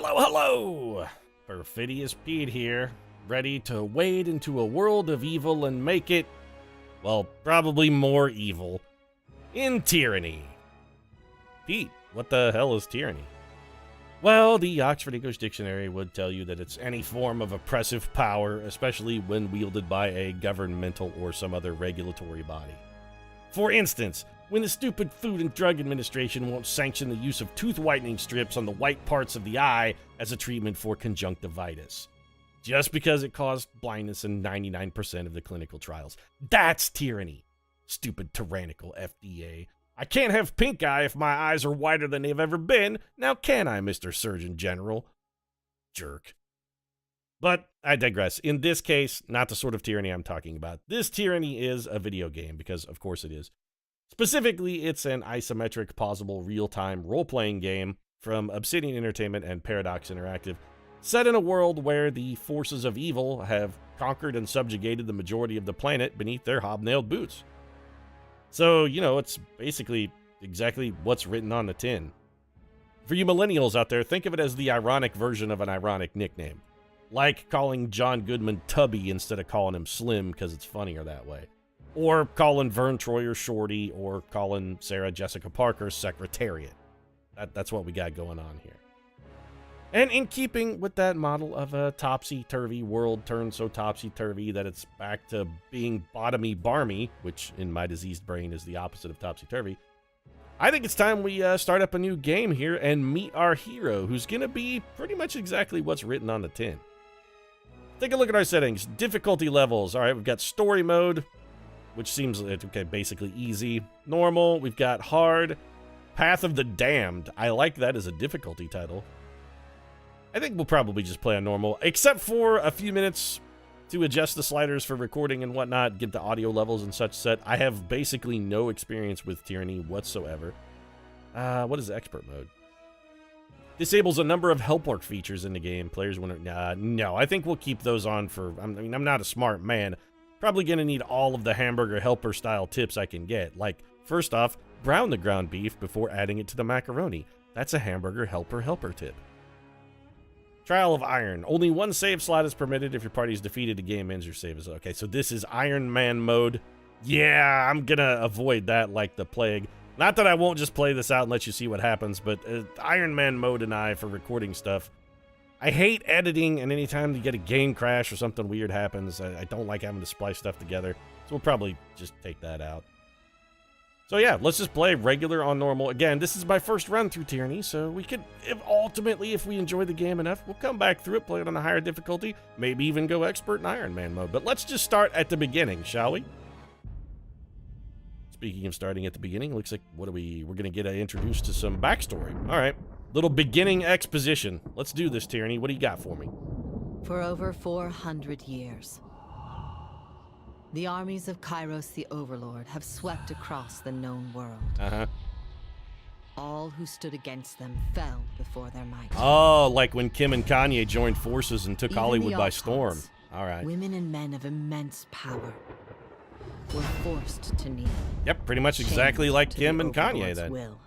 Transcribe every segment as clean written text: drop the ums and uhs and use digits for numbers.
Hello, hello! Perfidious Pete here, ready to wade into a world of evil and make it, well, probably more evil, in Tyranny. Pete, what the hell is tyranny? Well, the Oxford English Dictionary would tell you that it's any form of oppressive power, especially when wielded by a governmental or some other regulatory body. For instance, when the stupid Food and Drug Administration won't sanction the use of tooth whitening strips on the white parts of the eye as a treatment for conjunctivitis, just because it caused blindness in 99% of the clinical trials. That's tyranny. Stupid tyrannical FDA. I can't have pink eye if my eyes are whiter than they've ever been. Now can I, Mr. Surgeon General? Jerk. But I digress. In this case, not the sort of tyranny I'm talking about. This tyranny is a video game, because of course it is. Specifically, it's an isometric, pausable, real-time role-playing game from Obsidian Entertainment and Paradox Interactive, set in a world where the forces of evil have conquered and subjugated the majority of the planet beneath their hobnailed boots. So, you know, it's basically exactly what's written on the tin. For you millennials out there, think of it as the ironic version of an ironic nickname. Like calling John Goodman Tubby instead of calling him Slim because it's funnier that way. Or calling Vern Troyer Shorty, or calling Sarah Jessica Parker Secretariat. That's what we got going on here. And in keeping with that model of a topsy-turvy world turned so topsy-turvy that it's back to being bottomy-barmy, which in my diseased brain is the opposite of topsy-turvy, I think it's time we start up a new game here and meet our hero, who's going to be pretty much exactly what's written on the tin. Take a look at our settings. Difficulty levels. All right, we've got story mode, which seems okay, basically easy. Normal, we've got hard. Path of the Damned. I like that as a difficulty title. I think we'll probably just play on normal, except for a few minutes to adjust the sliders for recording and whatnot, get the audio levels and such set. I have basically no experience with Tyranny whatsoever. What is expert mode? Disables a number of help work features in the game. Players want to... no, I think we'll keep those on for... I mean, I'm not a smart man. Probably going to need all of the hamburger helper style tips I can get. Like, first off, brown the ground beef before adding it to the macaroni. That's a hamburger helper tip. Trial of Iron. Only one save slot is permitted. If your party is defeated, the game ends. Your save is... Okay, so this is Iron Man mode. Yeah, I'm gonna avoid that like the plague. Not that I won't just play this out and let you see what happens, but Iron Man mode and I for recording stuff. I hate editing, and anytime you get a game crash or something weird happens, I don't like having to splice stuff together. So we'll probably just take that out. So yeah, let's just play regular on normal. Again, this is my first run through Tyranny, so we could, ultimately, if we enjoy the game enough, we'll come back through it, play it on a higher difficulty, maybe even go expert in Iron Man mode. But let's just start at the beginning, shall we? Speaking of starting at the beginning, looks like, we're going to get introduced to some backstory. All right, little beginning exposition. Let's do this, Tyranny. What do you got for me? For over 400 years, the armies of Kairos the Overlord have swept across the known world. All who stood against them fell before their might. Oh, like when Kim and Kanye joined forces and took Even Hollywood by storm. Archons, all right. Women and men of immense power were forced to kneel. Yep, pretty much exactly like Kim and Kanye then. Will.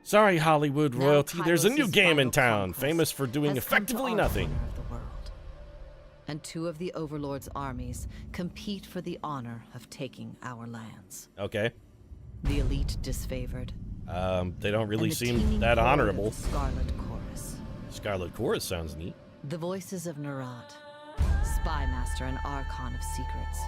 Sorry, Hollywood Now royalty. There's a new Kairos' game in final town, conquest famous for doing has come to effectively our nothing. corner of the world. And two of the Overlord's armies compete for the honor of taking our lands. Okay. The elite disfavored. They don't really and the seem teeming that horde of honorable. the Scarlet Chorus. Scarlet Chorus sounds neat. The voices of Nerat, spy master and archon of secrets,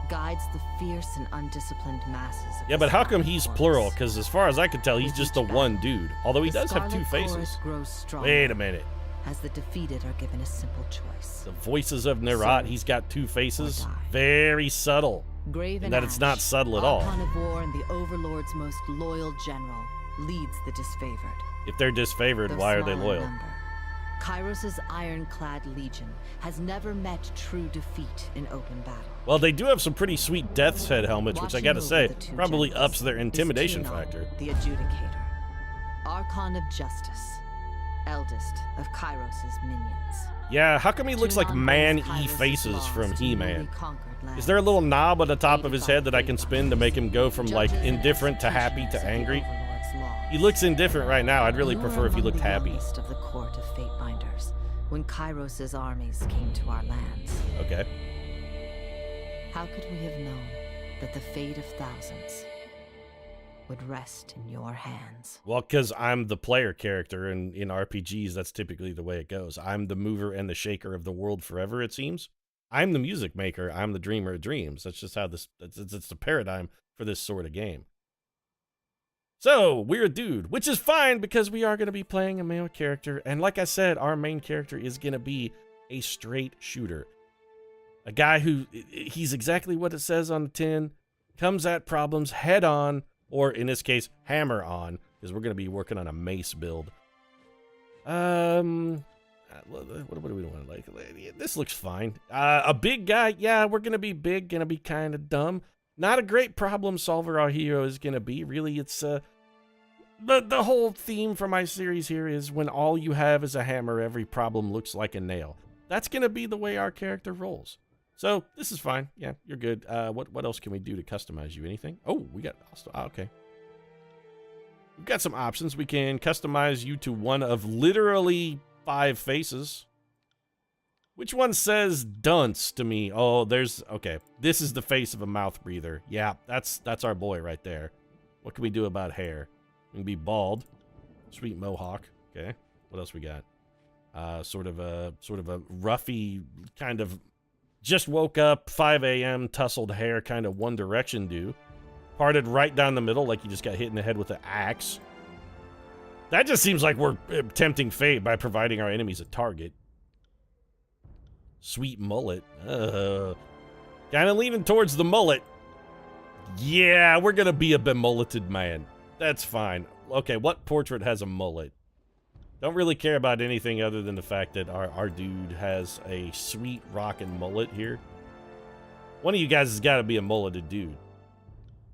guides the fierce and undisciplined masses of Yeah, the but how come Scarlet he's Chorus. plural? Because as far as I can tell, he's With just each the one battle, dude. Although he the does have two Scarlet faces. Chorus grows stronger Wait a minute. as the defeated are given a simple choice. The voices of Nerat, he's got two faces. Very subtle. Grave And and that it's not subtle at all. Archon of War and the Overlord's most loyal general leads the disfavored. If they're disfavored, Though why are they small in loyal? number, Kairos' ironclad legion has never met true defeat in open battle. Well, they do have some pretty sweet Death's Head helmets, which I Watching gotta over say, the two probably generals ups their is intimidation Tinon, factor. The Adjudicator, Archon of Justice, eldest of Kairos' minions. Yeah, how come he looks like Tinon Man-E brings Kairos' faces laws from to He-Man? newly conquered Is there a little lands. knob on the top of Aided his by head that I can spin to make him go from, like, judges and indifferent to happy executioners to of the angry? Overlord's laws. He looks indifferent right now. I'd really You prefer were if he among looked the happy. youngest of the court of Fatebinders when Kairos' armies came to our lands. Okay. How could we have known that the fate of thousands would rest in your hands? Well, because I'm the player character, and in RPGs, that's typically the way it goes. I'm the mover and the shaker of the world forever, it seems. I'm the music maker. I'm the dreamer of dreams. That's just how this, it's the paradigm for this sort of game. So, we're a dude, which is fine because we are going to be playing a male character. And like I said, our main character is going to be a straight shooter. A guy who, he's exactly what it says on the tin, comes at problems head on, or in this case, hammer on, because we're going to be working on a mace build. What do we want to like? This looks fine. A big guy, yeah, we're going to be big, going to be kind of dumb. Not a great problem solver our hero is going to be. Really, it's the whole theme for my series here is when all you have is a hammer, every problem looks like a nail. That's going to be the way our character rolls. So, this is fine. Yeah, you're good. What else can we do to customize you? Anything? Oh, we got... okay. We've got some options. We can customize you to one of literally 5 faces. Which one says dunce to me? Oh, there's... okay. This is the face of a mouth breather. Yeah, that's our boy right there. What can we do about hair? We can be bald. Sweet mohawk. Okay. What else we got? Sort of a roughy kind of... just woke up, 5 a.m., tousled hair, kind of One Direction do. Parted right down the middle like you just got hit in the head with an axe. That just seems like we're tempting fate by providing our enemies a target. Sweet mullet. Kind of leaning towards the mullet. Yeah, we're going to be a bemulleted man. That's fine. Okay, what portrait has a mullet? Don't really care about anything other than the fact that our dude has a sweet rockin' mullet here. One of you guys has got to be a mulleted dude.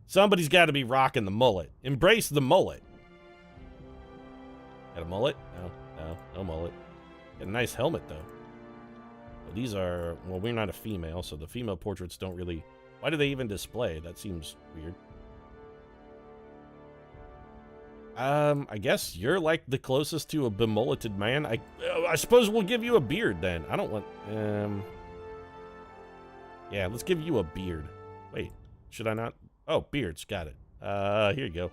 Somebody's got to be rocking the mullet. Embrace the mullet. Got a mullet? No mullet. Got a nice helmet, though. Well, these are... well, we're not a female, so the female portraits don't really... why do they even display? That seems weird. I guess you're like the closest to a bemulleted man. I suppose we'll give you a beard then. I don't want... yeah, let's give you a beard. Wait, should I not? Oh, beards, got it. Here you go.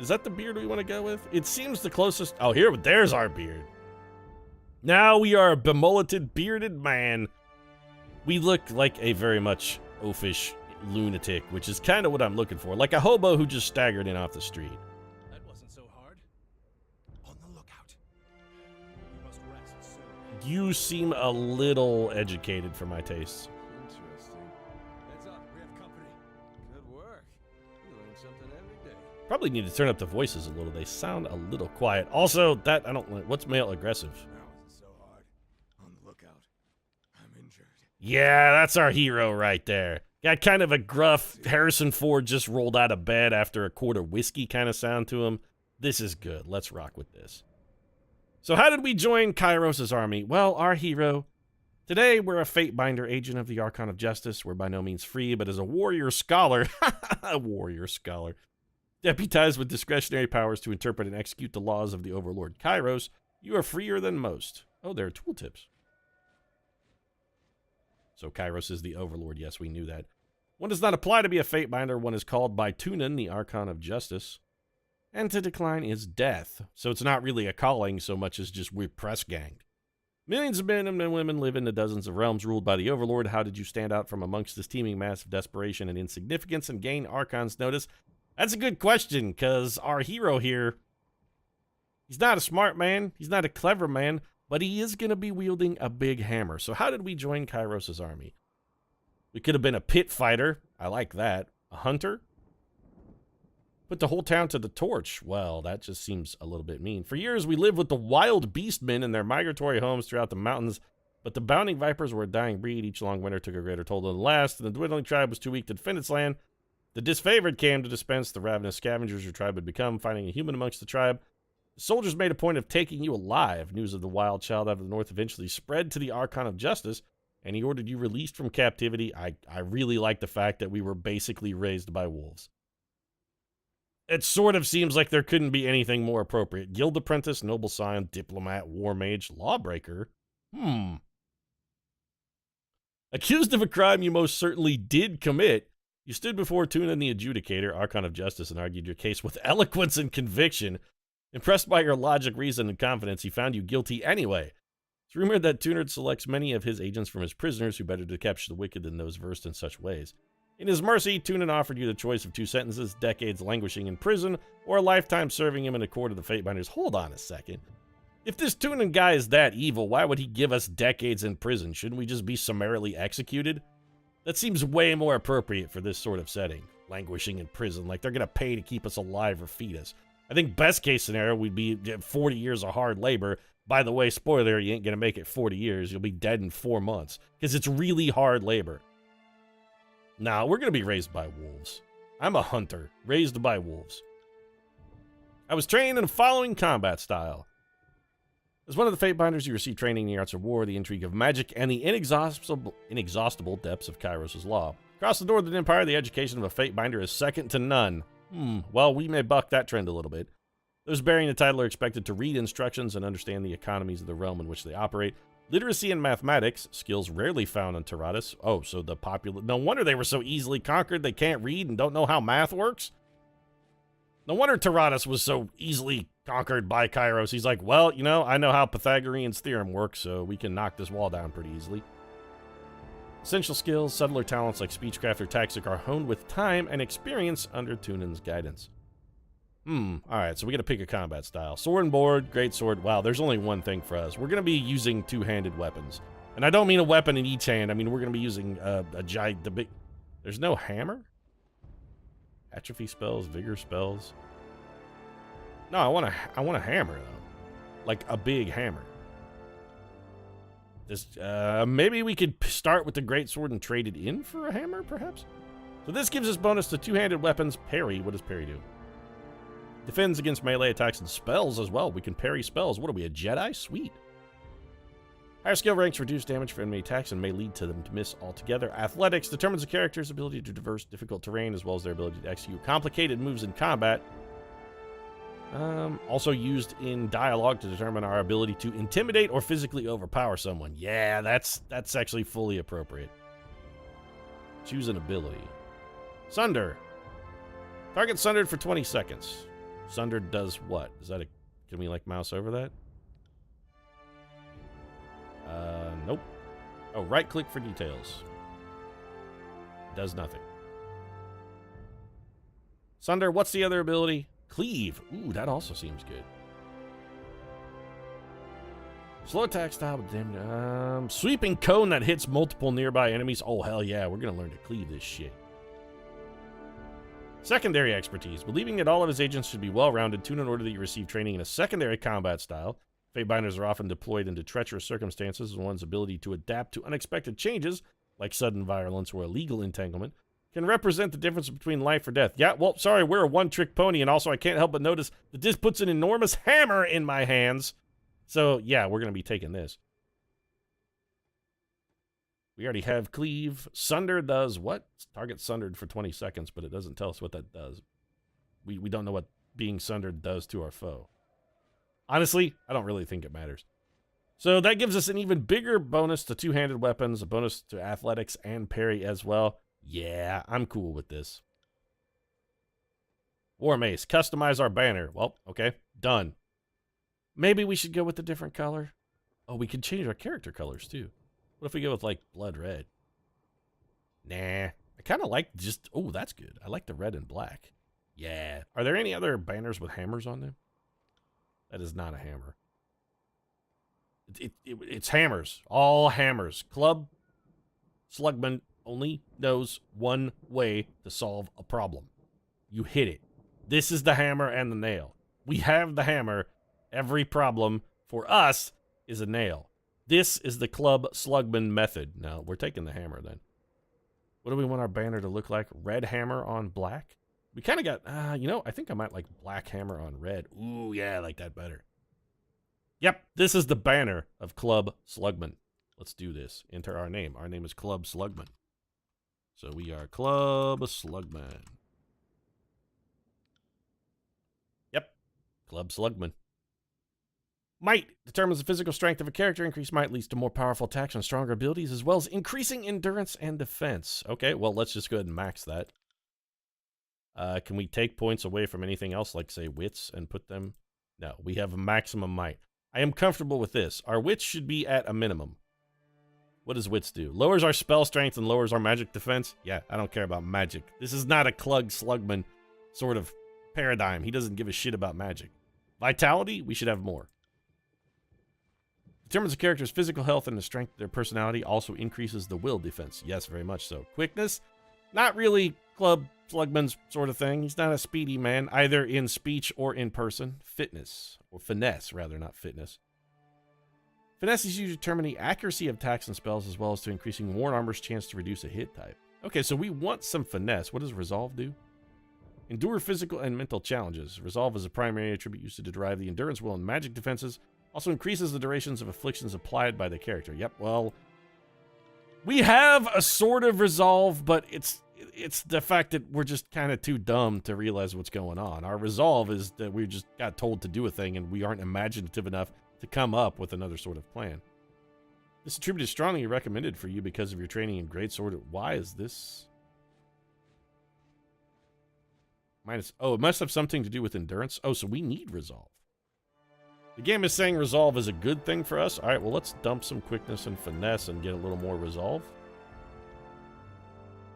Is that the beard we want to go with? It seems the closest... oh, here, there's our beard. Now we are a bemulleted, bearded man. We look like a very much oafish lunatic, which is kind of what I'm looking for. Like a hobo who just staggered in off the street. That wasn't so hard. On the lookout. You must rest soon. You seem a little educated for my tastes. Interesting. Heads up, we have company. Good work. You learn something every day. Probably need to turn up the voices a little. They sound a little quiet. Also, that I don't like. What's male aggressive? Now isn't so hard. On the lookout. I'm injured. Yeah, that's our hero right there. Got kind of a gruff Harrison Ford just rolled out of bed after a quart of whiskey kind of sound to him. This is good. Let's rock with this. So how did we join Kairos' army? Well, our hero. Today, we're a Fatebinder agent of the Archon of Justice. We're by no means free, but as a warrior scholar, a warrior scholar, deputized with discretionary powers to interpret and execute the laws of the Overlord Kairos, you are freer than most. Oh, there are tooltips. So Kairos is the Overlord. Yes, we knew that. One does not apply to be a Fatebinder. One is called by Tunin, the Archon of Justice. And to decline is death. So it's not really a calling so much as just we're press ganged. Millions of men and women live in the dozens of realms ruled by the Overlord. How did you stand out from amongst this teeming mass of desperation and insignificance and gain Archon's notice? That's a good question, because our hero here, he's not a smart man. He's not a clever man. But he is going to be wielding a big hammer. So how did we join Kairos' army? We could have been a pit fighter. I like that. A hunter? Put the whole town to the torch. Well, that just seems a little bit mean. For years, we lived with the wild beastmen in their migratory homes throughout the mountains. But the bounding vipers were a dying breed. Each long winter took a greater toll than the last. And the dwindling tribe was too weak to defend its land. The disfavored came to dispense the ravenous scavengers your tribe had become, finding a human amongst the tribe. The soldiers made a point of taking you alive. News of the wild child out of the north eventually spread to the Archon of Justice, and he ordered you released from captivity. I really like the fact that we were basically raised by wolves. It sort of seems like there couldn't be anything more appropriate. Guild apprentice, noble scion, diplomat, war mage, lawbreaker. Accused of a crime you most certainly did commit, you stood before Tunin the Adjudicator, Archon of Justice, and argued your case with eloquence and conviction. Impressed by your logic, reason, and confidence, he found you guilty anyway. It's rumored that Tunin selects many of his agents from his prisoners who better to capture the wicked than those versed in such ways. In his mercy, Tunin offered you the choice of 2 sentences, decades languishing in prison, or a lifetime serving him in a court of the Fatebinders. Hold on a second. If this Tunin guy is that evil, why would he give us decades in prison? Shouldn't we just be summarily executed? That seems way more appropriate for this sort of setting. Languishing in prison, like they're gonna pay to keep us alive or feed us. I think best case scenario would be 40 years of hard labor. By the way, spoiler, you ain't gonna make it 40 years. You'll be dead in 4 months. Because it's really hard labor. Nah, we're gonna be raised by wolves. I'm a hunter, raised by wolves. I was trained in the following combat style. As one of the Fatebinders, you receive training in the arts of war, the intrigue of magic, and the inexhaustible depths of Kairos' law. Across the Northern Empire, the education of a Fatebinder is second to none. Well, we may buck that trend a little bit. Those bearing the title are expected to read instructions and understand the economies of the realm in which they operate. Literacy and mathematics, skills rarely found on Tyranny. Oh, so the populace... No wonder they were so easily conquered they can't read and don't know how math works? No wonder Tyranny was so easily conquered by Kairos. He's like, well, you know, I know how Pythagorean's theorem works, so we can knock this wall down pretty easily. Essential skills, subtler talents like speechcraft or tactic are honed with time and experience under Tunin's guidance. Alright, so we gotta pick a combat style. Sword and board, great sword. Wow, there's only one thing for us. We're gonna be using 2-handed weapons. And I don't mean a weapon in each hand. I mean, we're gonna be using the big... There's no hammer? Atrophy spells, vigor spells. No, I want a hammer, though. Like a big hammer. This, maybe we could start with the greatsword and trade it in for a hammer, perhaps? So this gives us bonus to 2-handed weapons. Parry, what does parry do? Defends against melee attacks and spells as well. We can parry spells. What are we, a Jedi? Sweet. Higher skill ranks reduce damage for enemy attacks and may lead to them to miss altogether. Athletics determines a character's ability to traverse difficult terrain as well as their ability to execute complicated moves in combat. Also used in dialogue to determine our ability to intimidate or physically overpower someone. Yeah, that's actually fully appropriate. Choose an ability. Sunder. Target sundered for 20 seconds. Sundered does what? Is that a... Can we, like, mouse over that? Nope. Oh, right-click for details. Does nothing. Sunder, what's the other ability? Cleave. Ooh, that also seems good. Slow attack style with damage. Sweeping cone that hits multiple nearby enemies. Oh, hell yeah. We're going to learn to cleave this shit. Secondary expertise. Believing that all of his agents should be well-rounded, tune in order that you receive training in a secondary combat style. Fatebinders are often deployed into treacherous circumstances, and one's ability to adapt to unexpected changes, like sudden violence or illegal entanglement, can represent the difference between life or death. Yeah, well, sorry, we're a one-trick pony, and also I can't help but notice that this puts an enormous hammer in my hands. So, yeah, we're going to be taking this. We already have cleave. Sunder does what? Target sundered for 20 seconds, but it doesn't tell us what that does. We don't know what being sundered does to our foe. Honestly, I don't really think it matters. So that gives us an even bigger bonus to 2-handed weapons, a bonus to athletics and parry as well. Yeah, I'm cool with this. War Mace. Customize our banner. Well, okay. Done. Maybe we should go with a different color. Oh, we can change our character colors, too. What if we go with, like, blood red? Nah. I kind of like just... Oh, that's good. I like the red and black. Yeah. Are there any other banners with hammers on them? That is not a hammer. It's hammers. All hammers. Club Slugman only knows one way to solve a problem. You hit it. This is the hammer and the nail. We have the hammer. Every problem for us is a nail. This is the Club Slugman method. Now, we're taking the hammer then. What do we want our banner to look like? Red hammer on black? We kind of got, you know, I think I might like black hammer on red. Ooh, yeah, I like that better. Yep, this is the banner of Club Slugman. Let's do this. Enter our name. Our name is Club Slugman. So we are Club Slugman. Club Slugman. Might determines the physical strength of a character. Increased might leads to more powerful attacks and stronger abilities, as well as increasing endurance and defense. Okay, well, let's just go ahead and max that. Can we take points away from anything else, like, say, wits, and put them? No, we have a maximum might. I am comfortable with this. Our wits should be at a minimum. What does wits do? Lowers our spell strength and lowers our magic defense? Yeah, I don't care about magic. This is not a Clug Slugman sort of paradigm. He doesn't give a shit about magic. Vitality? We should have more. Determines a character's physical health and the strength of their personality. Also increases the will defense. Yes, very much so. Quickness? Not really Club Slugman's sort of thing. He's not a speedy man, either in speech or in person. Fitness, or finesse, rather, not fitness. Finesse is used to determine the accuracy of attacks and spells, as well as to increasing Worn Armor's chance to reduce a hit type. Okay, so we want some finesse. What does Resolve do? Endure physical and mental challenges. Resolve is a primary attribute used to derive the endurance, will, and magic defenses. Also increases the durations of afflictions applied by the character. Yep, well, we have a sort of resolve, but it's the fact that we're just kind of too dumb to realize what's going on. Our resolve is that we just got told to do a thing and we aren't imaginative enough to come up with another sort of plan. This attribute is strongly recommended for you because of your training in Greatsword. Why is this? Minus, oh, it must have something to do with endurance. Oh, so we need resolve. The game is saying resolve is a good thing for us. All right, well, let's dump some quickness and finesse and get a little more resolve.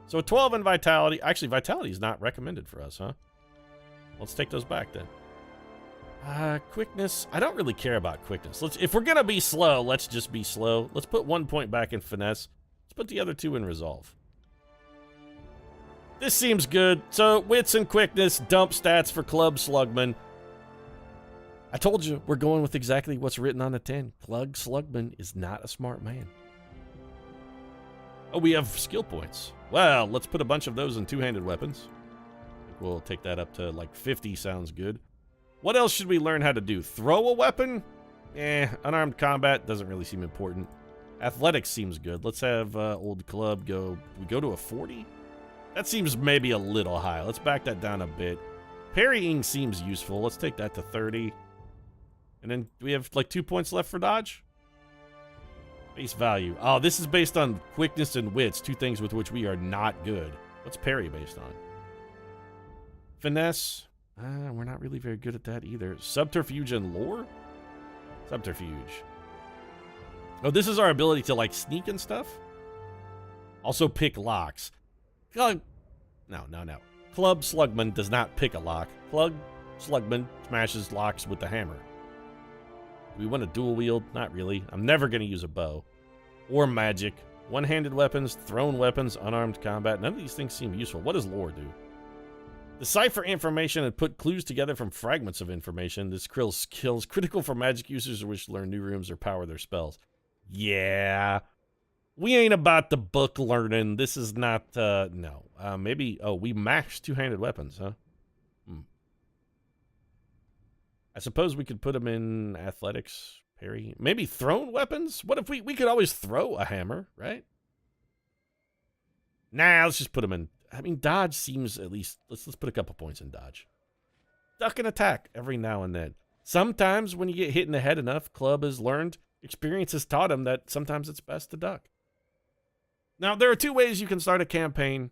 So a 12 in vitality. Actually, vitality is not recommended for us, huh? Let's take those back then. Quickness. I don't really care about quickness. If we're going to be slow, let's just be slow. Let's put 1 point back in finesse. Let's put the other 2 in resolve. This seems good. So wits and quickness, dump stats for Club Slugman. I told you, we're going with exactly what's written on the tin. Clug Slugman is not a smart man. Oh, we have skill points. Well, let's put a bunch of those in two-handed weapons. I think we'll take that up to like 50, sounds good. What else should we learn how to do? Throw a weapon? Unarmed combat doesn't really seem important. Athletics seems good. Let's have old club go. We go to a 40? That seems maybe a little high. Let's back that down a bit. Parrying seems useful. Let's take that to 30. And then we have like 2 points left for dodge. Base value. Oh, this is based on quickness and wits, 2 things with which we are not good. What's parry based on? Finesse. We're not really very good at that either. Subterfuge and lore? Subterfuge. Oh, this is our ability to like sneak and stuff? Also pick locks. No. Club Slugman does not pick a lock. Club Slugman smashes locks with the hammer. Do we want to dual wield? Not really. I'm never going to use a bow. Or magic. One-handed weapons, thrown weapons, unarmed combat. None of these things seem useful. What does lore do? Decipher information and put clues together from fragments of information. This skills critical for magic users who wish to learn new rooms or power their spells. Yeah. We ain't about the book learning. This is not, no. Maybe, we max two-handed weapons, huh? I suppose we could put them in athletics, parry. Maybe thrown weapons? What if we could always throw a hammer, right? Nah, let's just put them in. I mean, dodge seems at least, let's put a couple points in dodge. Duck and attack every now and then. Sometimes when you get hit in the head enough, club has learned, experience has taught him that sometimes it's best to duck. Now, there are 2 ways you can start a campaign.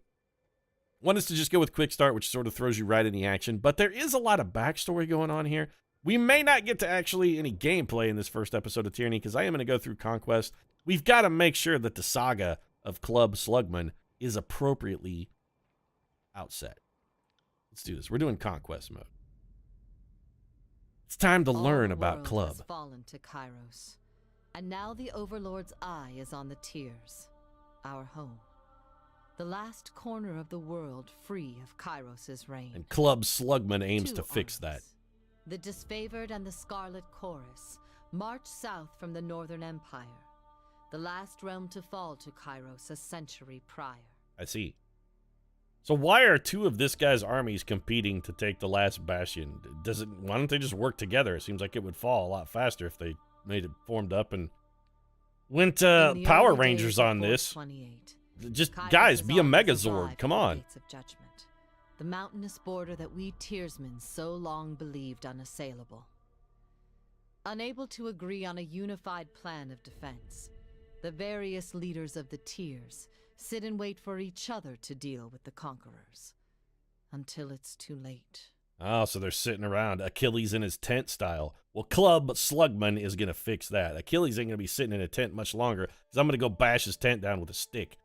One is to just go with quick start, which sort of throws you right in the action, but there is a lot of backstory going on here. We may not get to actually any gameplay in this first episode of Tyranny, because I am going to go through Conquest. We've got to make sure that the saga of Club Slugman is appropriately outset. Let's do this. We're doing Conquest mode. It's time to learn about Club. Has fallen to Kairos, and now the Overlord's eye is on the Tears, our home. The last corner of the world free of Kairos' reign. And Club Slugman aims 2 to fix armies, that. The Disfavored and the Scarlet Chorus march south from the Northern Empire, the last realm to fall to Kairos a century prior. I see. So why are 2 of this guy's armies competing to take the last bastion? Why don't they just work together? It seems like it would fall a lot faster if they made it formed up and went Power Rangers on this. Just, guys, be a Megazord. Come on. Of judgment, the mountainous border that we Tiersmen so long believed unassailable. Unable to agree on a unified plan of defense, the various leaders of the Tiers sit and wait for each other to deal with the conquerors. Until it's too late. Oh, so they're sitting around, Achilles in his tent style. Well, Club Slugman is going to fix that. Achilles ain't going to be sitting in a tent much longer, because I'm going to go bash his tent down with a stick.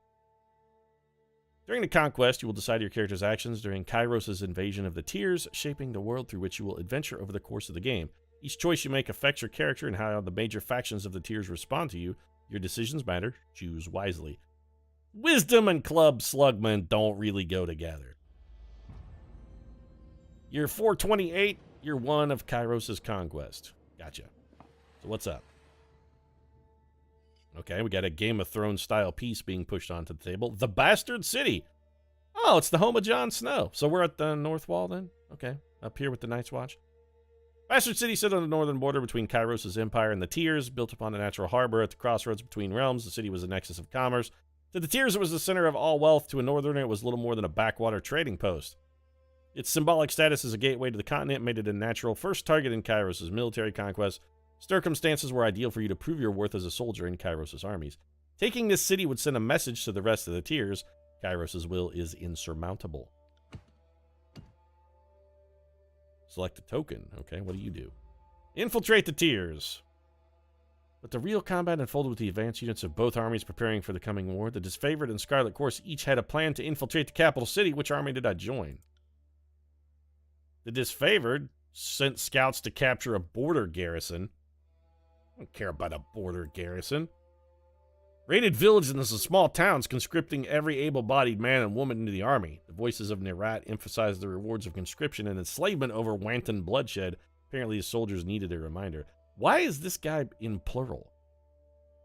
During the conquest, you will decide your character's actions during Kairos' invasion of the Tiers, shaping the world through which you will adventure over the course of the game. Each choice you make affects your character and how the major factions of the Tiers respond to you. Your decisions matter. Choose wisely. Wisdom and Club Slugman don't really go together. You're 428. You're one of Kairos' conquest. Gotcha. So what's up? Okay, we got a Game of Thrones style piece being pushed onto the table. The Bastard City. Oh, it's the home of Jon Snow. So we're at the North Wall then? Okay, up here with the Night's Watch. Bastard City sits on the northern border between Kairos' empire and the Tiers. Built upon a natural harbor at the crossroads between realms, the city was a nexus of commerce. To the Tiers, it was the center of all wealth. To a northerner, it was little more than a backwater trading post. Its symbolic status as a gateway to the continent made it a natural first target in Kairos' military conquest. Circumstances were ideal for you to prove your worth as a soldier in Kairos' armies. Taking this city would send a message to the rest of the Tiers. Kairos' will is insurmountable. Select a token. Okay, what do you do? Infiltrate the Tiers. But the real combat unfolded with the advanced units of both armies preparing for the coming war. The Disfavored and Scarlet Course each had a plan to infiltrate the capital city. Which army did I join? The Disfavored sent scouts to capture a border garrison. I don't care about a border garrison. Raided villages and some small towns, conscripting every able-bodied man and woman into the army. The voices of Nerat emphasized the rewards of conscription and enslavement over wanton bloodshed. Apparently, the soldiers needed a reminder. Why is this guy in plural?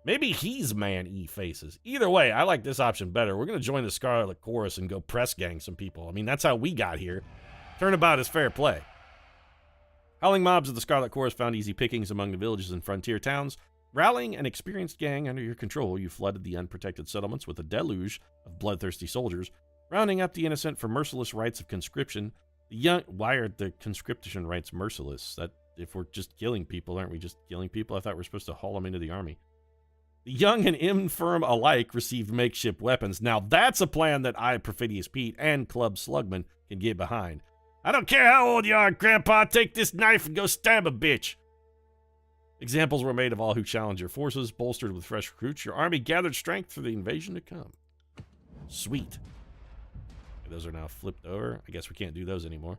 Maybe he's man-e faces. Either way, I like this option better. We're going to join the Scarlet Chorus and go press gang some people. I mean, that's how we got here. Turnabout is fair play. Howling mobs of the Scarlet Chorus found easy pickings among the villages and frontier towns. Rallying an experienced gang under your control, you flooded the unprotected settlements with a deluge of bloodthirsty soldiers, rounding up the innocent for merciless rites of conscription. Why are the conscription rites merciless? That if we're just killing people, aren't we just killing people? I thought we were supposed to haul them into the army. The young and infirm alike received makeshift weapons. Now that's a plan that I, Perfidious Pete, and Club Slugman can get behind. I don't care how old you are, Grandpa, take this knife and go stab a bitch. Examples were made of all who challenged your forces. Bolstered with fresh recruits, your army gathered strength for the invasion to come. Sweet. Those are now flipped over. I guess we can't do those anymore.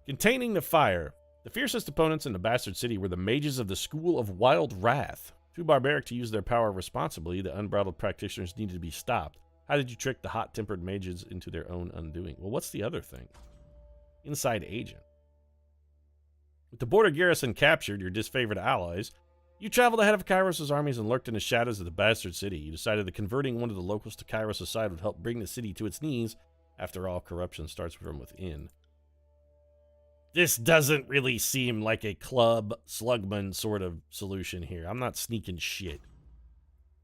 Containing the fire. The fiercest opponents in the Bastard City were the mages of the School of Wild Wrath. Too barbaric to use their power responsibly, the unbridled practitioners needed to be stopped. How did you trick the hot-tempered mages into their own undoing? Well, what's the other thing? Inside agent. With the border garrison captured, your disfavored allies, you traveled ahead of Kairos' armies and lurked in the shadows of the Bastard City. You decided that converting one of the locals to Kairos' side would help bring the city to its knees. After all, corruption starts from within. This doesn't really seem like a Club Slugman sort of solution here. I'm not sneaking shit.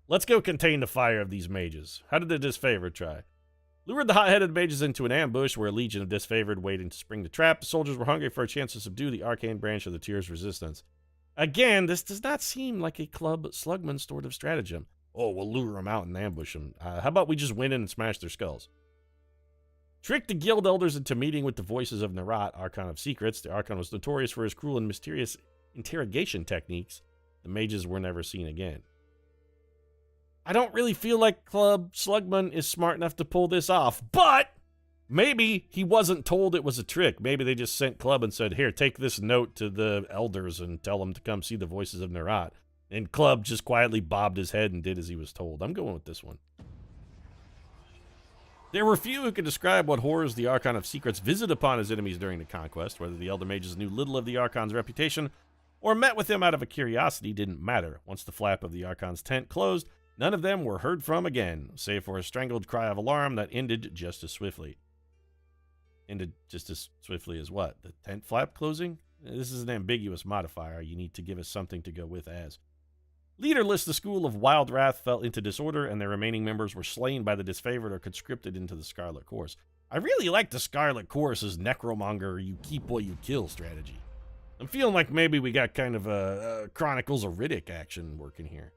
Let's go contain the fire of these mages. How did the disfavored try? Lured the hot-headed mages into an ambush where a legion of disfavored waiting to spring the trap. The soldiers were hungry for a chance to subdue the arcane branch of the Tiers' resistance. Again, this does not seem like a Club Slugman sort of stratagem. Oh, we'll lure them out and ambush them. How about we just win in and smash their skulls? Tricked the guild elders into meeting with the voices of Nerat, Archon of Secrets. The Archon was notorious for his cruel and mysterious interrogation techniques. The mages were never seen again. I don't really feel like Club Slugman is smart enough to pull this off, but maybe he wasn't told it was a trick. Maybe they just sent Club and said, here, take this note to the elders and tell them to come see the voices of Nerat. And Club just quietly bobbed his head and did as he was told. I'm going with this one. There were few who could describe what horrors the Archon of Secrets visited upon his enemies during the conquest. Whether the Elder Mages knew little of the Archon's reputation or met with him out of a curiosity didn't matter. Once the flap of the Archon's tent closed, none of them were heard from again, save for a strangled cry of alarm that ended just as swiftly. Ended just as swiftly as what? The tent flap closing? This is an ambiguous modifier. You need to give us something to go with as. Leaderless, the School of Wild Wrath fell into disorder, and their remaining members were slain by the disfavored or conscripted into the Scarlet Course. I really like the Scarlet Chorus's necromonger, you keep what you kill strategy. I'm feeling like maybe we got kind of a Chronicles of Riddick action working here.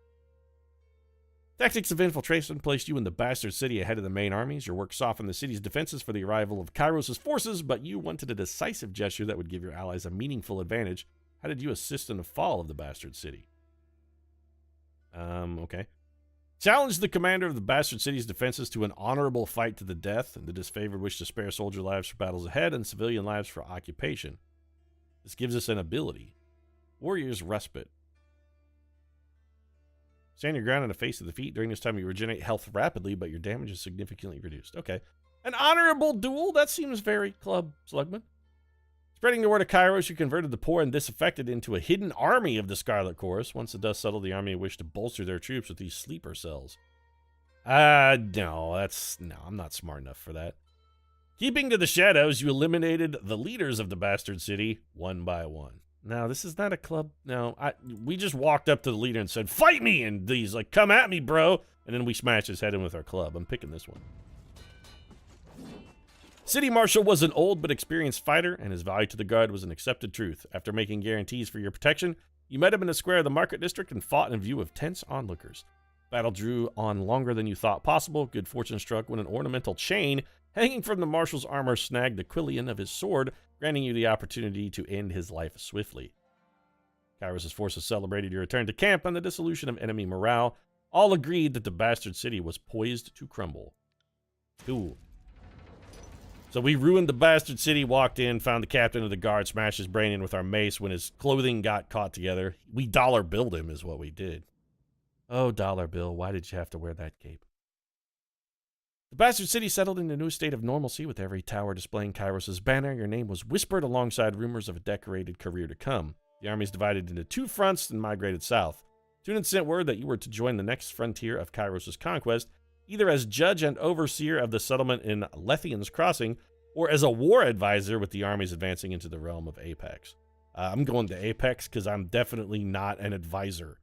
Tactics of infiltration placed you in the bastard city ahead of the main armies. Your work softened the city's defenses for the arrival of Kairos' forces, but you wanted a decisive gesture that would give your allies a meaningful advantage. How did you assist in the fall of the bastard city? Okay. Challenge the commander of the bastard city's defenses to an honorable fight to the death, and the disfavored wish to spare soldier lives for battles ahead and civilian lives for occupation. This gives us an ability. Warrior's Respite. Stand your ground in the face of defeat. During this time, you regenerate health rapidly, but your damage is significantly reduced. Okay. An honorable duel? That seems very Club Slugman. Spreading the word of Kairos, you converted the poor and disaffected into a hidden army of the Scarlet Chorus. Once the dust settled, the army wished to bolster their troops with these sleeper cells. No, I'm not smart enough for that. Keeping to the shadows, you eliminated the leaders of the bastard city one by one. Now, this is not a club. No, we just walked up to the leader and said, "Fight me!" And he's like, "Come at me, bro!" And then we smashed his head in with our club. I'm picking this one. City Marshal was an old but experienced fighter, and his value to the guard was an accepted truth. After making guarantees for your protection, you met him in the square of the market district and fought in view of tense onlookers. Battle drew on longer than you thought possible. Good fortune struck when an ornamental chain hanging from the marshal's armor snagged the quillion of his sword, granting you the opportunity to end his life swiftly. Kairos' forces celebrated your return to camp and the dissolution of enemy morale. All agreed that the bastard city was poised to crumble. Cool. So we ruined the bastard city, walked in, found the captain of the guard, smashed his brain in with our mace when his clothing got caught together. We dollar billed him is what we did. Oh, Dollar Bill, why did you have to wear that cape? The bastard city settled in a new state of normalcy with every tower displaying Kairos' banner. Your name was whispered alongside rumors of a decorated career to come. The armies divided into two fronts and migrated south. Tunin sent word that you were to join the next frontier of Kairos' conquest, either as judge and overseer of the settlement in Lethian's Crossing, or as a war advisor with the armies advancing into the realm of Apex. I'm going to Apex because I'm definitely not an advisor.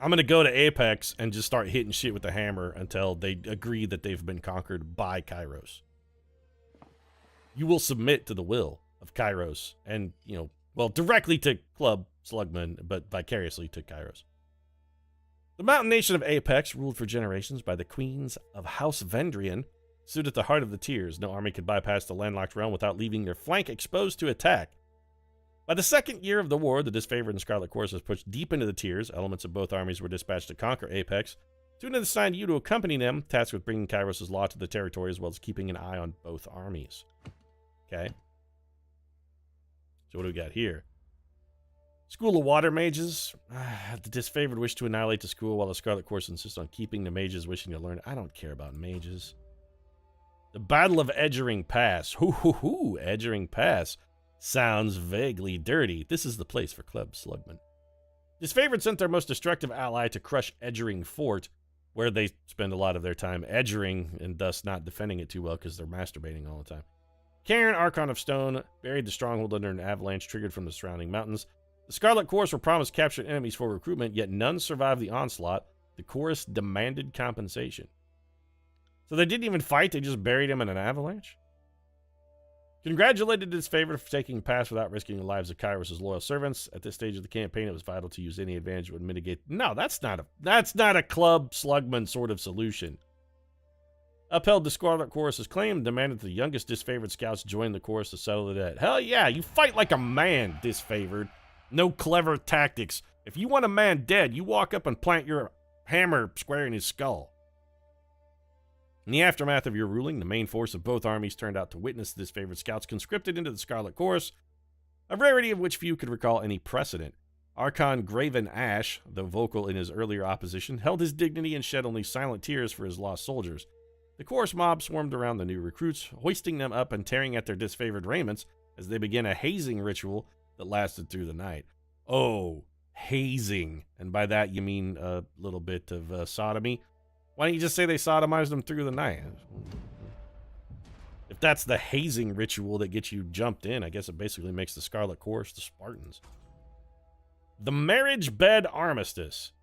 I'm going to go to Apex and just start hitting shit with the hammer until they agree that they've been conquered by Kairos. You will submit to the will of Kairos and, directly to Club Slugman, but vicariously to Kairos. The mountain nation of Apex, ruled for generations by the queens of House Vendrian, stood at the heart of the tiers. No army could bypass the landlocked realm without leaving their flank exposed to attack. By the second year of the war, the disfavored and Scarlet Chorus was pushed deep into the tiers. Elements of both armies were dispatched to conquer Apex. Tunin assigned you to accompany them, tasked with bringing Kairos' law to the territory as well as keeping an eye on both armies. Okay. So what do we got here? School of Water Mages. The disfavored wish to annihilate the school while the Scarlet Chorus insists on keeping the mages wishing to learn. I don't care about mages. The Battle of Edgering Pass. Edgering Pass. Sounds vaguely dirty. This is the place for Club Slugman. Disfavored sent their most destructive ally to crush Edgering Fort, where they spend a lot of their time edgering and thus not defending it too well because they're masturbating all the time. Cairn, Archon of Stone, buried the stronghold under an avalanche triggered from the surrounding mountains. The Scarlet Chorus were promised captured enemies for recruitment, yet none survived the onslaught. The Chorus demanded compensation. So they didn't even fight, they just buried him in an avalanche? Congratulated disfavored for taking pass without risking the lives of Kairos' loyal servants. At this stage of the campaign, it was vital to use any advantage that would mitigate. No, that's not a Club Slugman sort of solution. Upheld the Scarlet Chorus' claim, demanded the youngest disfavored scouts join the chorus to settle the debt. Hell yeah, you fight like a man, disfavored. No clever tactics. If you want a man dead, you walk up and plant your hammer square in his skull. In the aftermath of your ruling, the main force of both armies turned out to witness the disfavored scouts conscripted into the Scarlet Chorus, a rarity of which few could recall any precedent. Archon Graven Ash, though vocal in his earlier opposition, held his dignity and shed only silent tears for his lost soldiers. The chorus mob swarmed around the new recruits, hoisting them up and tearing at their disfavored raiments as they began a hazing ritual that lasted through the night. Oh, hazing. And by that you mean a little bit of sodomy. Why don't you just say they sodomized them through the night? If that's the hazing ritual that gets you jumped in, I guess it basically makes the Scarlet Chorus the Spartans. The Marriage Bed Armistice.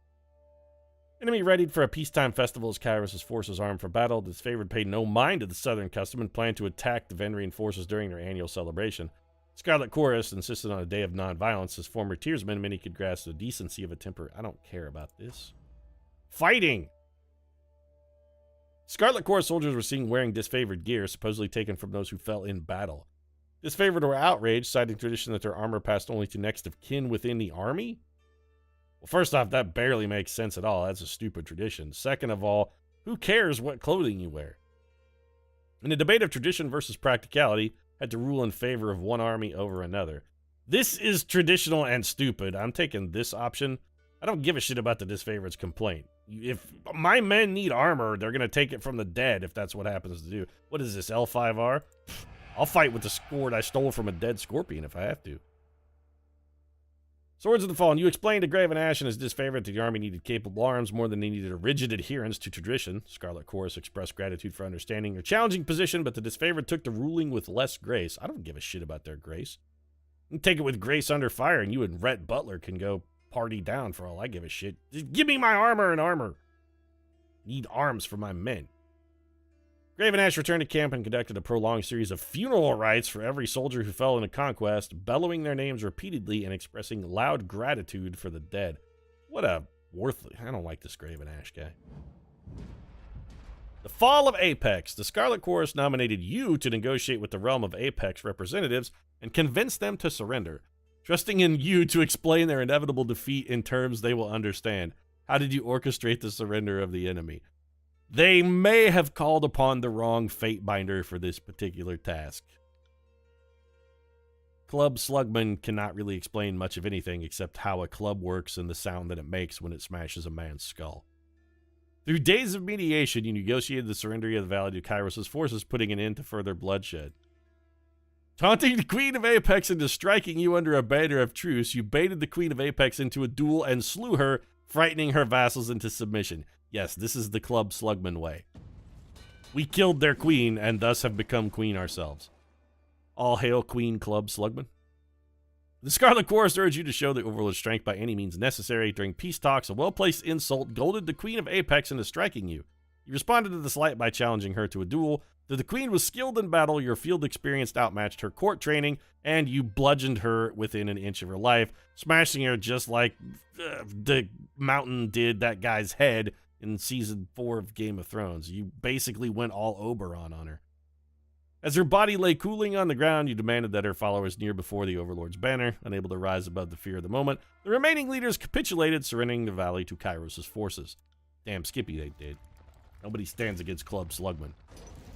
Enemy readied for a peacetime festival as Kairos' forces armed for battle. The disfavored paid no mind to the southern custom and planned to attack the Venrian forces during their annual celebration. Scarlet Chorus insisted on a day of non-violence. As former Tearsman, many could grasp the decency of a temper. I don't care about this. Fighting! Scarlet Chorus soldiers were seen wearing disfavored gear, supposedly taken from those who fell in battle. Disfavored were outraged, citing tradition that their armor passed only to next of kin within the army? Well, first off, that barely makes sense at all. That's a stupid tradition. Second of all, who cares what clothing you wear? In a debate of tradition versus practicality, had to rule in favor of one army over another. This is traditional and stupid. I'm taking this option. I don't give a shit about the disfavored's complaint. If my men need armor, they're going to take it from the dead if that's what happens to do. What is this, L5R? I'll fight with the sword I stole from a dead scorpion if I have to. Swords of the Fallen. You explained to Graven Ash and his disfavored that the army needed capable arms more than they needed a rigid adherence to tradition. Scarlet Chorus expressed gratitude for understanding your challenging position, but the disfavored took the ruling with less grace. I don't give a shit about their grace. You can take it with grace under fire, and you and Rhett Butler can go party down for all I give a shit. Just give me my armor and armor. Need arms for my men. Graven Ash returned to camp and conducted a prolonged series of funeral rites for every soldier who fell in a conquest, bellowing their names repeatedly and expressing loud gratitude for the dead. What a worthless... I don't like this Graven Ash guy. The Fall of Apex. The Scarlet Chorus nominated you to negotiate with the Realm of Apex representatives and convince them to surrender, trusting in you to explain their inevitable defeat in terms they will understand. How did you orchestrate the surrender of the enemy? They may have called upon the wrong Fatebinder for this particular task. Club Slugman cannot really explain much of anything except how a club works and the sound that it makes when it smashes a man's skull. Through days of mediation, you negotiated the surrender of the Valley to Kairos' forces, putting an end to further bloodshed. Taunting the Queen of Apex into striking you under a banner of truce, you baited the Queen of Apex into a duel and slew her, frightening her vassals into submission. Yes, this is the Club Slugman way. We killed their queen and thus have become queen ourselves. All hail Queen Club Slugman. The Scarlet Chorus urged you to show the Overlord's strength by any means necessary. During peace talks, a well-placed insult goaded the Queen of Apex into striking you. You responded to the slight by challenging her to a duel. Though the Queen was skilled in battle, your field experience outmatched her court training, and you bludgeoned her within an inch of her life, smashing her just like the mountain did that guy's head in Season 4 of Game of Thrones. You basically went all Oberon on her. As her body lay cooling on the ground, you demanded that her followers kneel before the Overlord's banner. Unable to rise above the fear of the moment, the remaining leaders capitulated, surrendering the valley to Kairos' forces. Damn Skippy, they did. Nobody stands against Club Slugman.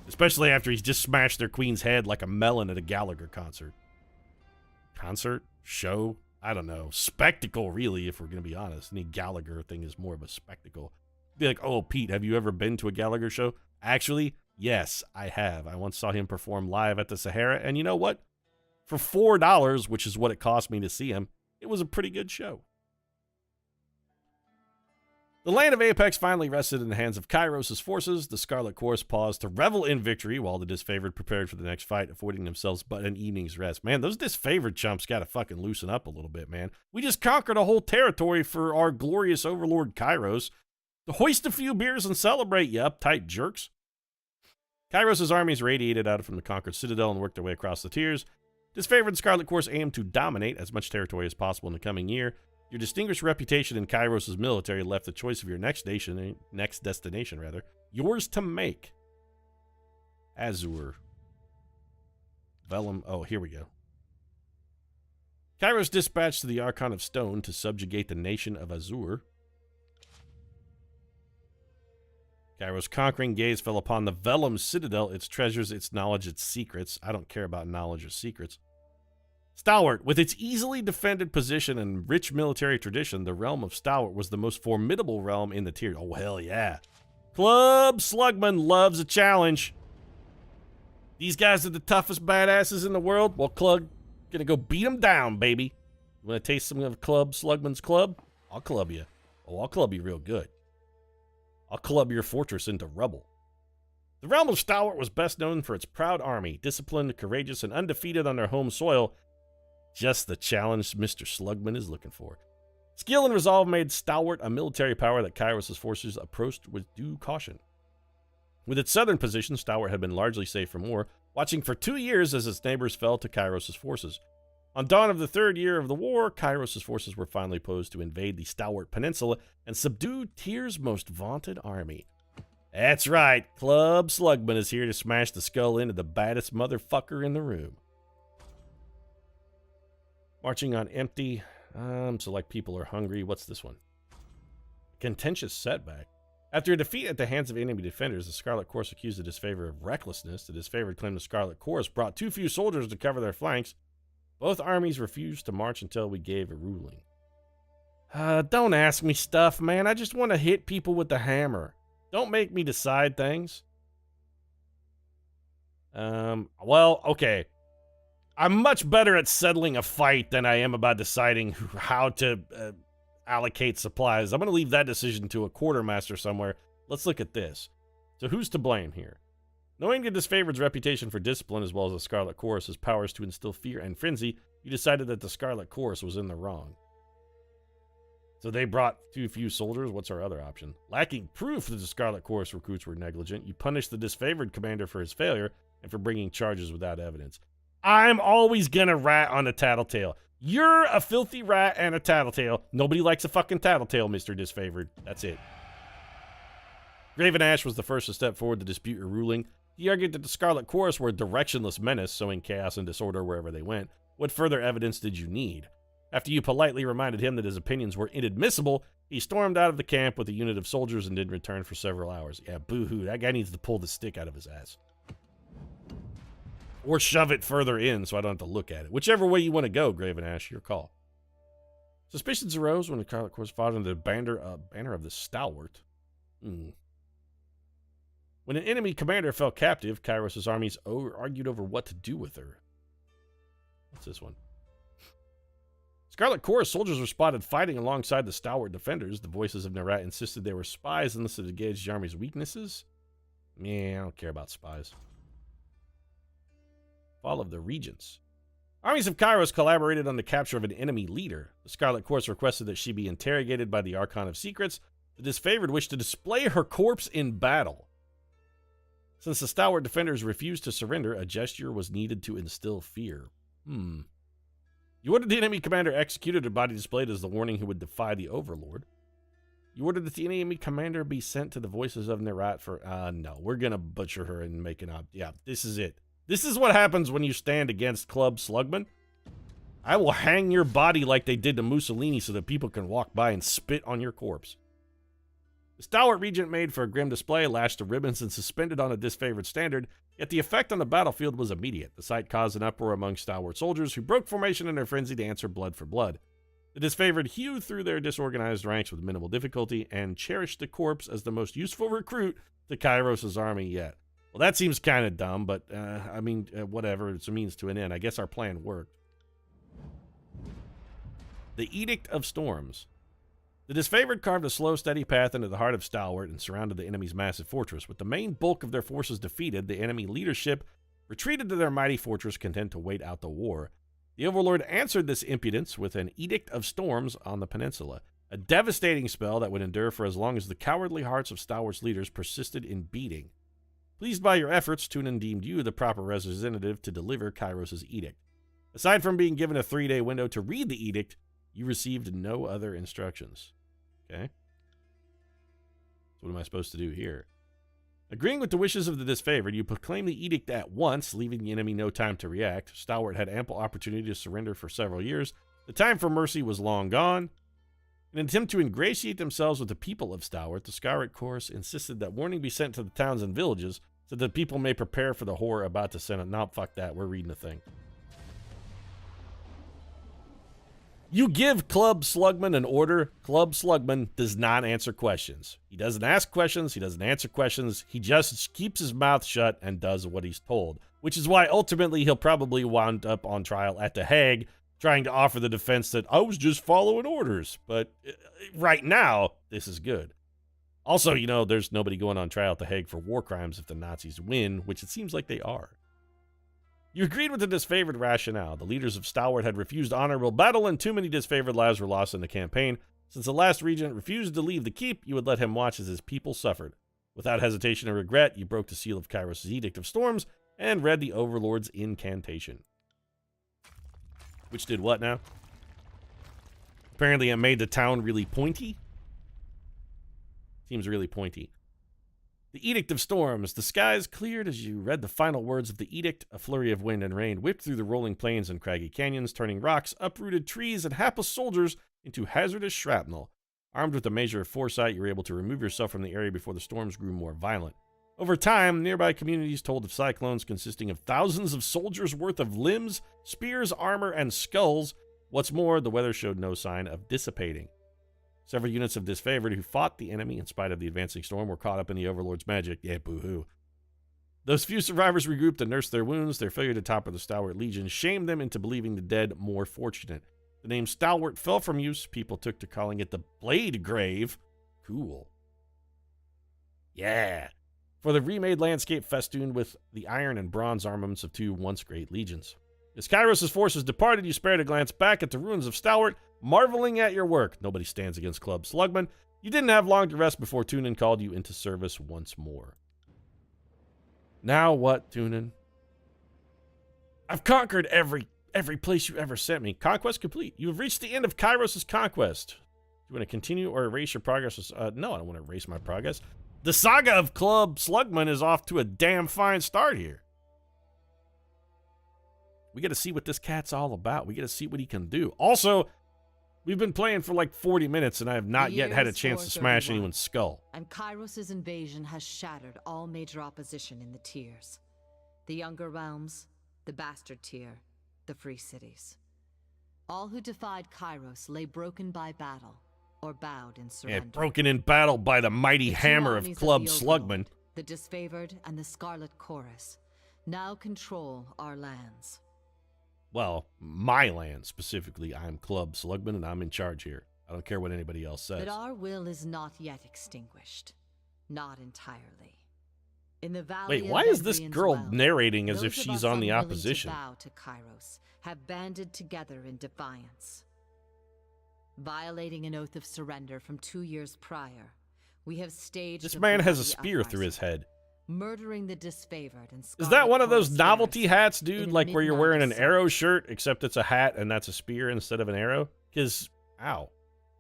Especially after he's just smashed their queen's head like a melon at a Gallagher concert. Concert? Show? I don't know. Spectacle, really, if we're going to be honest. Any Gallagher thing is more of a spectacle. Be like, oh, Pete, have you ever been to a Gallagher show? Actually, yes, I have. I once saw him perform live at the Sahara, and you know what? For $4, which is what it cost me to see him, it was a pretty good show. The land of Apex finally rested in the hands of Kairos' forces. The Scarlet Chorus paused to revel in victory while the disfavored prepared for the next fight, affording themselves but an evening's rest. Man, those disfavored chumps gotta fucking loosen up a little bit, man. We just conquered a whole territory for our glorious overlord Kairos. To hoist a few beers and celebrate, you uptight jerks. Kairos' armies radiated out from the conquered citadel and worked their way across the tiers. Disfavored Scarlet Chorus aimed to dominate as much territory as possible in the coming year. Your distinguished reputation in Kairos' military left the choice of your next destination, yours to make. Azure. Vellum. Oh, here we go. Kairos dispatched to the Archon of Stone to subjugate the nation of Azure. Kairos' conquering gaze fell upon the Vellum Citadel, its treasures, its knowledge, its secrets. I don't care about knowledge or secrets. Stalwart, with its easily defended position and rich military tradition, the realm of Stalwart was the most formidable realm in the tier. Oh, hell yeah. Club Slugman loves a challenge. These guys are the toughest badasses in the world. Well, Club, gonna go beat them down, baby. You wanna taste some of Club Slugman's club? I'll club you. Oh, I'll club you real good. I'll club your fortress into rubble. The realm of Stalwart was best known for its proud army, disciplined, courageous, and undefeated on their home soil. Just the challenge Mr. Slugman is looking for. Skill and resolve made Stalwart a military power that Kairos' forces approached with due caution. With its southern position, Stalwart had been largely safe from war, watching for 2 years as its neighbors fell to Kairos' forces. On dawn of the third year of the war, Kairos' forces were finally posed to invade the Stalwart Peninsula and subdue Tyr's most vaunted army. That's right, Club Slugman is here to smash the skull into the baddest motherfucker in the room. Marching on empty. So like people are hungry. What's this one? Contentious setback. After a defeat at the hands of enemy defenders, the Scarlet Corps accused the disfavored of recklessness. The disfavored claimed the Scarlet Corps brought too few soldiers to cover their flanks. Both armies refused to march until we gave a ruling. Don't ask me stuff, man. I just want to hit people with the hammer. Don't make me decide things. Well, okay. I'm much better at settling a fight than I am about deciding how to allocate supplies. I'm going to leave that decision to a quartermaster somewhere. Let's look at this. So who's to blame here? Knowing the disfavored's reputation for discipline as well as the Scarlet Chorus's powers to instill fear and frenzy, you decided that the Scarlet Chorus was in the wrong. So they brought too few soldiers. What's our other option? Lacking proof that the Scarlet Chorus recruits were negligent, you punished the disfavored commander for his failure and for bringing charges without evidence. I'm always gonna rat on a tattletale. You're a filthy rat and a tattletale. Nobody likes a fucking tattletale, Mr. Disfavored. That's it. Graven Ash was the first to step forward to dispute your ruling. He argued that the Scarlet Chorus were a directionless menace, sowing chaos and disorder wherever they went. What further evidence did you need? After you politely reminded him that his opinions were inadmissible, he stormed out of the camp with a unit of soldiers and didn't return for several hours. Yeah, boo-hoo. That guy needs to pull the stick out of his ass. Or shove it further in so I don't have to look at it. Whichever way you want to go, Graven Ash, your call. Suspicions arose when the Scarlet Corps fought under the banner of the Stalwart. When an enemy commander fell captive, Kairos' armies argued over what to do with her. What's this one? Scarlet Corps soldiers were spotted fighting alongside the Stalwart defenders. The voices of Nerat insisted they were spies unless it engaged the army's weaknesses. Yeah, I don't care about spies. Fall of the Regents. Armies of Kairos collaborated on the capture of an enemy leader. The Scarlet Corps requested that she be interrogated by the Archon of Secrets. The disfavored wished to display her corpse in battle. Since the Stalwart defenders refused to surrender, a gesture was needed to instill fear. You ordered the enemy commander executed, her body displayed as the warning who would defy the Overlord. You ordered that the enemy commander be sent to the voices of Nerat for... no, we're gonna butcher her and make an... yeah, this is it. This is what happens when you stand against Club Slugman. I will hang your body like they did to Mussolini so that people can walk by and spit on your corpse. The Stalwart Regent made for a grim display, lashed the ribbons, and suspended on a disfavored standard, yet the effect on the battlefield was immediate. The sight caused an uproar among Stalwart soldiers who broke formation in their frenzy to answer blood for blood. The disfavored hewed through their disorganized ranks with minimal difficulty and cherished the corpse as the most useful recruit to Kairos' army yet. Well, that seems kind of dumb, but, whatever. It's a means to an end. I guess our plan worked. The Edict of Storms. The disfavored carved a slow, steady path into the heart of Stalwart and surrounded the enemy's massive fortress. With the main bulk of their forces defeated, the enemy leadership retreated to their mighty fortress, content to wait out the war. The Overlord answered this impudence with an Edict of Storms on the peninsula, a devastating spell that would endure for as long as the cowardly hearts of Stalwart's leaders persisted in beating. Pleased by your efforts, Tunin deemed you the proper representative to deliver Kairos' edict. Aside from being given a 3-day window to read the edict, you received no other instructions. Okay. So what am I supposed to do here? Agreeing with the wishes of the disfavored, you proclaim the edict at once, leaving the enemy no time to react. Stalwart had ample opportunity to surrender for several years. The time for mercy was long gone. In an attempt to ingratiate themselves with the people of Stalwart, the Scarlet Corps insisted that warning be sent to the towns and villages so that people may prepare for the horror about to send it. No, fuck that. We're reading the thing. You give Club Slugman an order. Club Slugman does not answer questions. He doesn't ask questions. He doesn't answer questions. He just keeps his mouth shut and does what he's told, which is why ultimately he'll probably wind up on trial at The Hague, trying to offer the defense that I was just following orders. But right now, this is good. Also, there's nobody going on trial at The Hague for war crimes if the Nazis win, which it seems like they are. You agreed with the disfavored rationale. The leaders of Stalwart had refused honorable battle, and too many disfavored lives were lost in the campaign. Since the last regent refused to leave the keep, you would let him watch as his people suffered. Without hesitation or regret, you broke the seal of Kairos' Edict of Storms and read the Overlord's incantation. Which did what now? Apparently it made the town really pointy. Seems really pointy. The Edict of Storms. The skies cleared as you read the final words of the edict. A flurry of wind and rain whipped through the rolling plains and craggy canyons, turning rocks, uprooted trees, and hapless soldiers into hazardous shrapnel. Armed with a measure of foresight, you were able to remove yourself from the area before the storms grew more violent. Over time, nearby communities told of cyclones consisting of thousands of soldiers' worth of limbs, spears, armor, and skulls. What's more, the weather showed no sign of dissipating. Several units of disfavored who fought the enemy in spite of the advancing storm were caught up in the Overlord's magic. Yeah, boo-hoo. Those few survivors regrouped and nursed their wounds. Their failure to topper the Stalwart Legion shamed them into believing the dead more fortunate. The name Stalwart fell from use. People took to calling it the Blade Grave. Cool. Yeah. For the remade landscape festooned with the iron and bronze armaments of two once great legions. As Kairos' forces departed, you spared a glance back at the ruins of Stalwart, marveling at your work. Nobody stands against Club Slugman. You didn't have long to rest before Tunin called you into service once more. Now what, Tunin? I've conquered every place you ever sent me. Conquest complete. You have reached the end of Kairos' conquest. Do you want to continue or erase your progress? No, I don't want to erase my progress. The saga of Club Slugman is off to a damn fine start here. We got to see what this cat's all about. We got to see what he can do. Also, we've been playing for like 40 minutes, and I have not yet had a chance to smash anyone's skull. And Kairos' invasion has shattered all major opposition in the tiers. The Younger Realms, the Bastard Tier, the Free Cities. All who defied Kairos lay broken by battle, or bowed in surrender. Yeah, broken in battle by the mighty hammer of Club Slugman. The Disfavored and the Scarlet Chorus now control our lands. Well, my land specifically. I'm Club Slugman, and I'm in charge here. I don't care what anybody else says. But our will is not yet extinguished. Not entirely. In the valley Wait, why is this girl narrating as if she's on the opposition? To bow to Kairos have banded together in defiance. Violating an oath of surrender from 2 years prior, we have staged. This man has a spear through his head. Murdering the disfavored and is that one of those novelty hats, dude? Like where you're wearing an arrow shirt, except it's a hat and that's a spear instead of an arrow? Because, ow,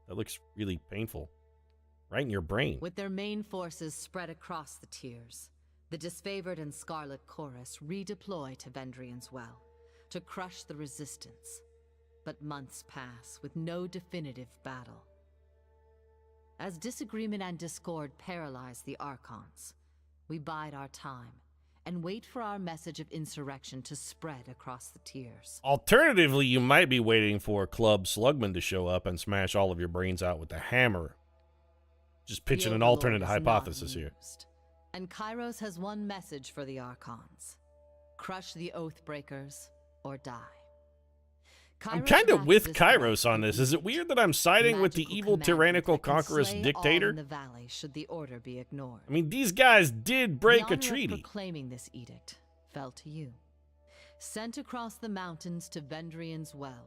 that looks really painful. Right in your brain. With their main forces spread across the tiers, the disfavored and Scarlet Chorus redeploy to Vendrian's Well to crush the resistance. But months pass with no definitive battle. As disagreement and discord paralyze the Archons, we bide our time and wait for our message of insurrection to spread across the tiers. Alternatively, you might be waiting for Club Slugman to show up and smash all of your brains out with a hammer. Just pitching an alternate hypothesis here. And Kairos has one message for the Archons. Crush the Oathbreakers or die. I'm kind of with Kairos on this. Is it weird that I'm siding with the evil, tyrannical, conqueror's dictator? In the valley should the order be ignored. I mean, these guys did break a treaty. The honor of proclaiming this edict fell to you. Sent across the mountains to Vendrian's Well,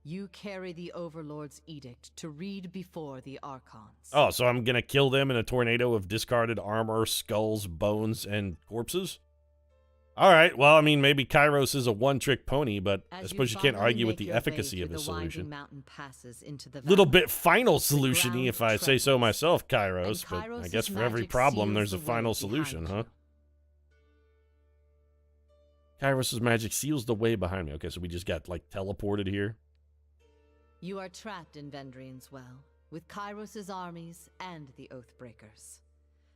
you carry the Overlord's edict to read before the Archons. Oh, so I'm gonna kill them in a tornado of discarded armor, skulls, bones, and corpses? Alright, well, I mean, maybe Kairos is a one-trick pony, but I suppose you can't argue with the efficacy of his solution. Little bit final solution-y, if I say so myself, Kairos, but I guess for every problem, there's a final solution, huh? Kairos' magic seals the way behind me. Okay, so we just got, like, teleported here. You are trapped in Vendrian's Well, with Kairos' armies and the Oathbreakers.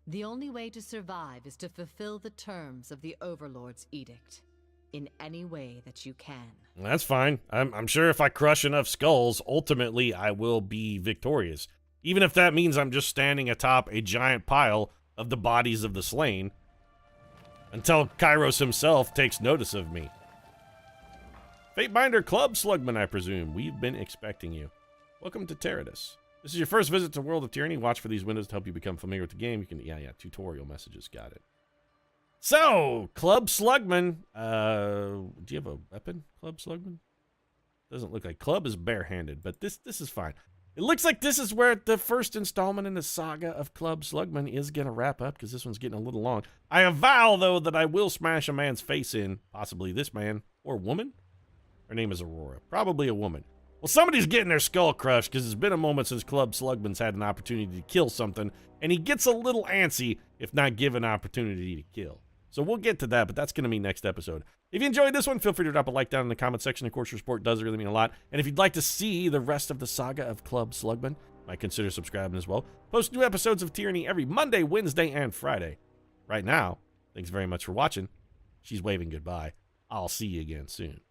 The only way to survive is to fulfill the terms of the Overlord's edict, in any way that you can. That's fine. I'm sure if I crush enough skulls, ultimately I will be victorious. Even if that means I'm just standing atop a giant pile of the bodies of the slain, until Kairos himself takes notice of me. Fatebinder Club Slugman, I presume. We've been expecting you. Welcome to Tyranny. This is your first visit to World of Tyranny. Watch for these windows to help you become familiar with the game. You can, yeah, tutorial messages, got it. So, Club Slugman. Do you have a weapon, Club Slugman? Doesn't look like. Club is barehanded, but this is fine. It looks like this is where the first installment in the saga of Club Slugman is going to wrap up, because this one's getting a little long. I avow, though, that I will smash a man's face in, possibly this man, or woman? Her name is Aurora. Probably a woman. Well, somebody's getting their skull crushed, because it's been a moment since Club Slugman's had an opportunity to kill something, and he gets a little antsy if not given an opportunity to kill. So we'll get to that, but that's going to be next episode. If you enjoyed this one, feel free to drop a like down in the comment section. Of course, your support does really mean a lot. And if you'd like to see the rest of the saga of Club Slugman, might consider subscribing as well. Post new episodes of Tyranny every Monday, Wednesday, and Friday. Right now, thanks very much for watching. She's waving goodbye. I'll see you again soon.